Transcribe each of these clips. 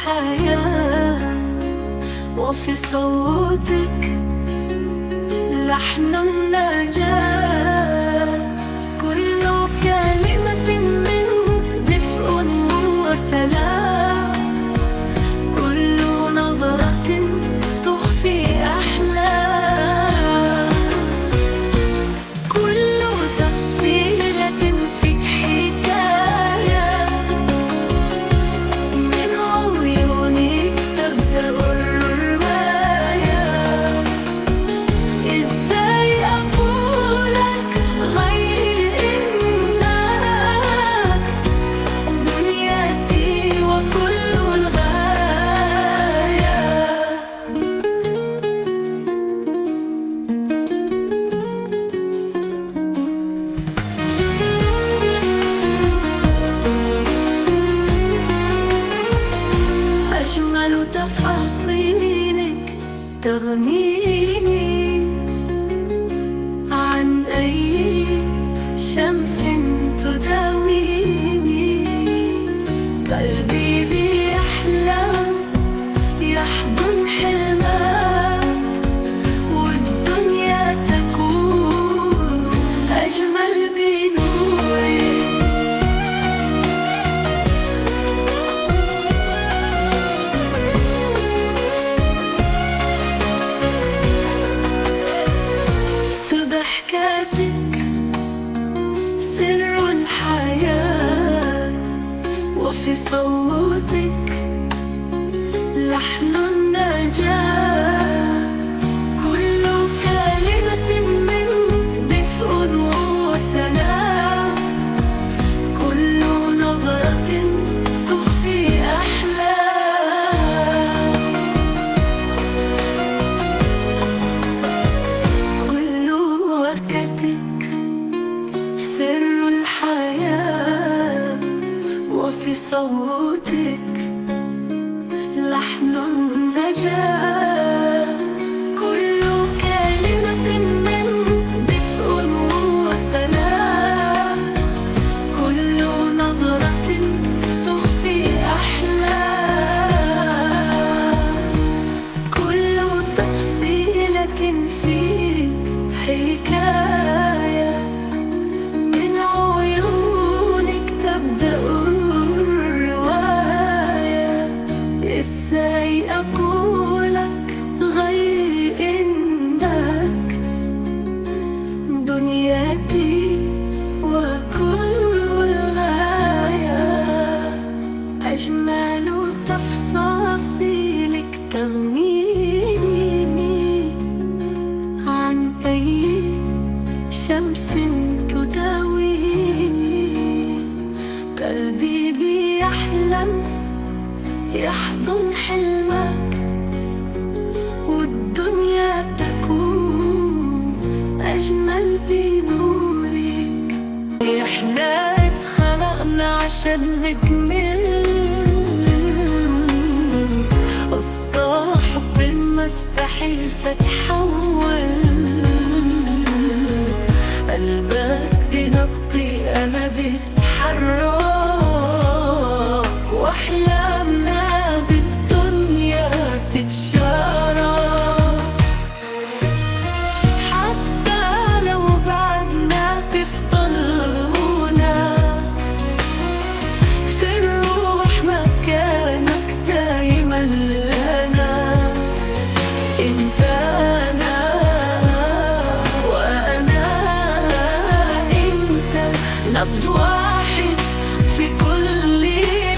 الحياة وفي صوتك لحن النجاة. كل كلمة منه دفء وسلام، كل نظرة تخفي أحلام، كل تفصيلة في حكاية من عيونك تبدأ الرواية. إزاي أقولك غير إنك دنيتي وكل الغاية. أجمل تفاصيلك تغنيني عن أي شمس تداويني. قلبي بيحلم يحضن حلمك والدنيا تكون أجمل بنورك. في ضحكاتك سر الحياة وفي صوتك لحن النجاة. كل كلمة منه دفء وسلام، كل نظرة تخفي أحلام، كل وقتك سر الحياة وفي صوتك لحن النجاة. كل كلمة منه دفء وسلام، كل نظرة تخفي أحلام، كل تفصيلة في حكاية من عيونك تبدأ الرواية. إزاي أقولك غير إنك دنيتي وكل الغاية. أجمل تفاصيلك تغنيني عن أي شمس تداويني. قلبي بيحلم يحضن حلمك والدنيا تكون أجمل بنورك. إحنا اتخلقنا عشان نكمل الصاحب المستحيل تتحول. قلبك بنبضي أنا بتحرك، وأحلامنا بالدنيا تتشارك. حتى لو بعدنا تفضل هنا في الروح مكانك دايما لنا. انت انا وانا انت، نبض واحد في كل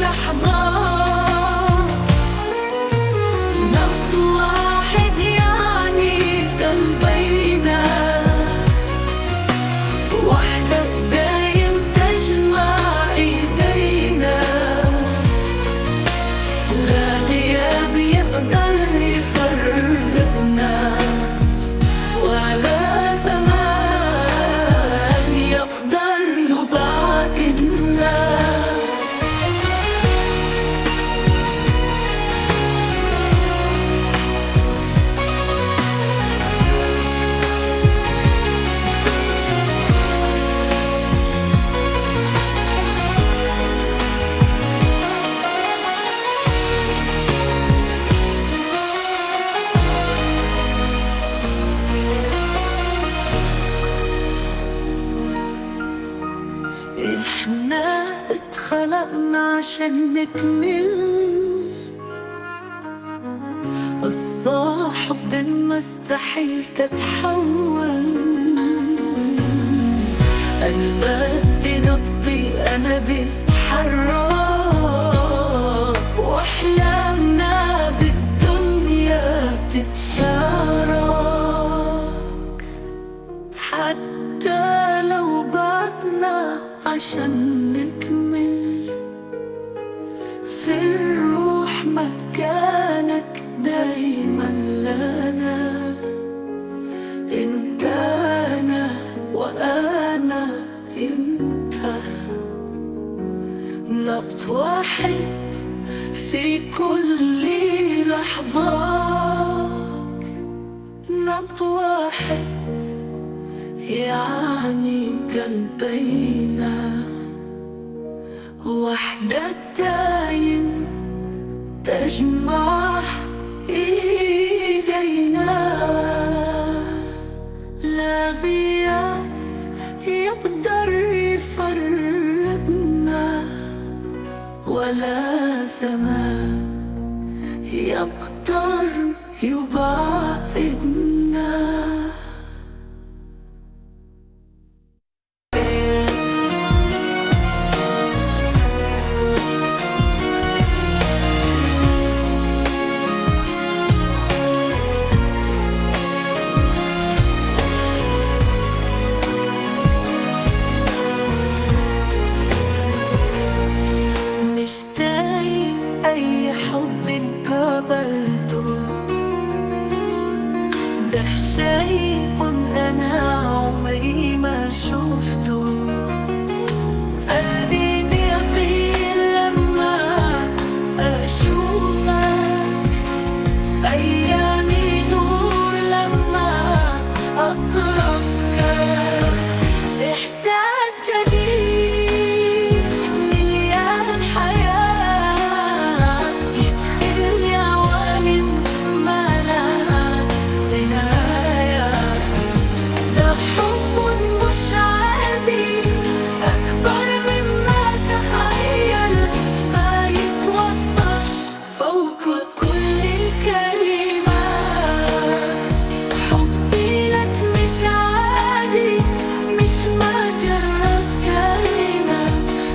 لحظة. نبض واحد يعني قلبينا وحدة دايم تجمع ايدينا. لا غياب يقدر يفرقنا، ولا زمان يقدر يبعدنا. نكمل الصاحب المستحيل تتحول. قلبك بنبضي أنا بتحرك، وأحلامنا بالدنيا بتتشارك. حتى لو بعدنا عشان نكمل، في الروح مكانك دايما لنا. انت انا وانا انت، نبض واحد في كل لحظات. نبض واحد يعني قلبينا، وحدة دايم تجمع ايدينا. لا غياب يقدر يفرقنا، ولا زمان يقدر يبعدنا. ده شيء أنا عمري ما شفته. قلبي بيطير لما أشوفك، أيامي نور لما أقربك. إحساس جديد مليان حياة، يدخلني عوالم ما لها نهاية. ده حب مش عادي، أكبر مما تخيل، ما يتوصفش فوق كل الكلمات. حبي لك مش عادي، مش مجرد كلمة،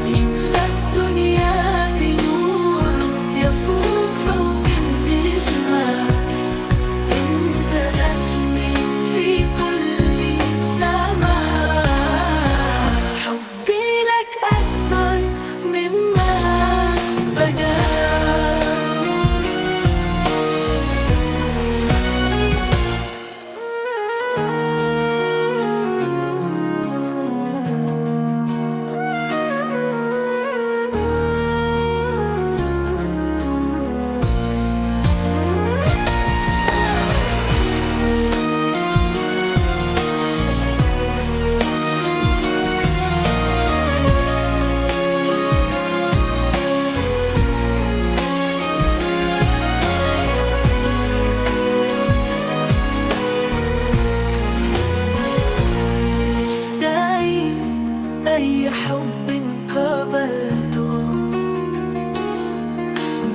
يملى الدنيا بنور يفوق فوق النجمات. انت نجمي في كل سماء، حبي لك أكبر مما بدا. مش زي أي حب قابلته،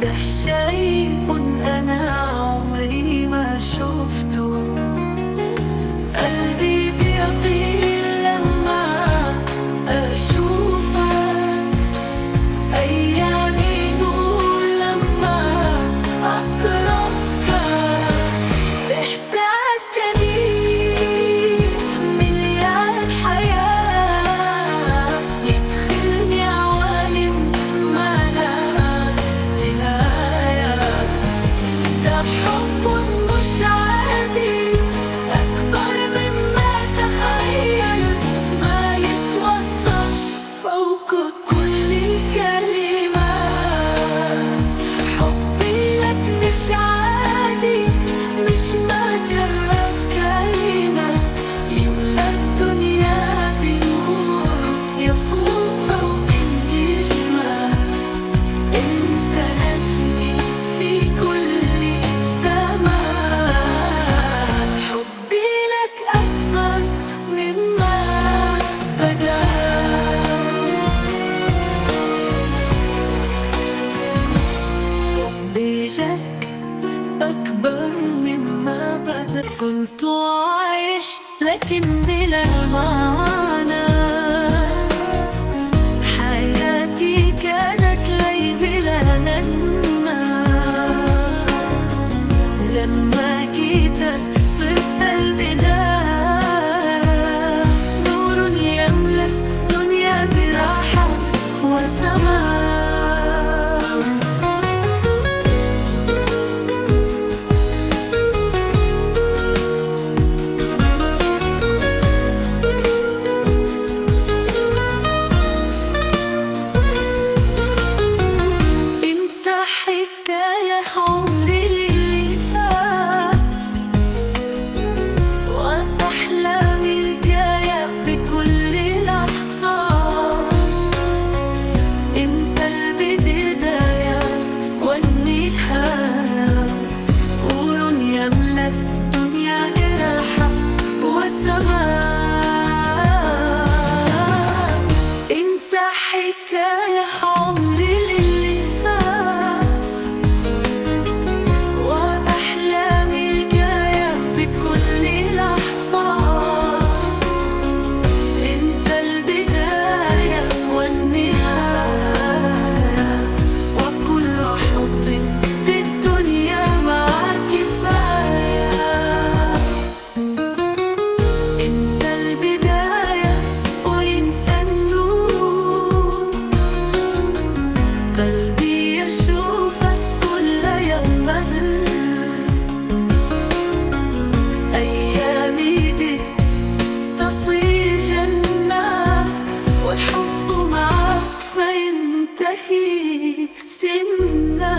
ده شيء أنا عمري ما شفته. قلبي بيطير لما أشوفك، أيامي نور لما أقربك. إحساس جديد مليان حياة، يدخلني عوالم ما لها نهاية. ده حكاية عمري اللي فات وأحلامي الجاية بكل لحظة. أنت البداية والنهاية، نور يملأ الدنيا جراحة وسماء. أنت حكاية عمري اللي فات وأحلامي الجاية بكل لحظة. أنت البداية والنهاية، وكل حب في الدنيا معاك كفاية. أنت البداية وأنت النور، قلبي يشوفك كل يوم بدر. أيامي دي تصير جنة، والحب معاك ما ينتهي سنة.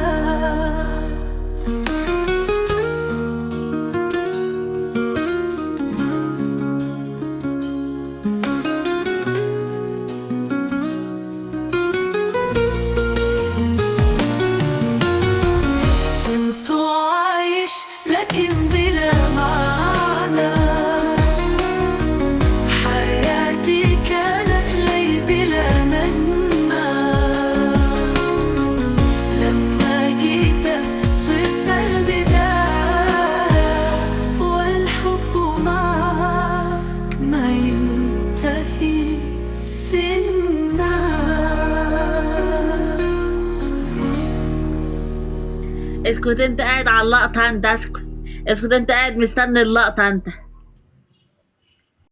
كنت عايش لكن بلا معنى، حياتي كانت لي بلا معنى. لما جيت صرت البداية، والحب معك ما ينتهي سنة. اسكت انت قاعد على اللقطة انت، اسكت اسكت انت قاعد مستني اللقطة انت.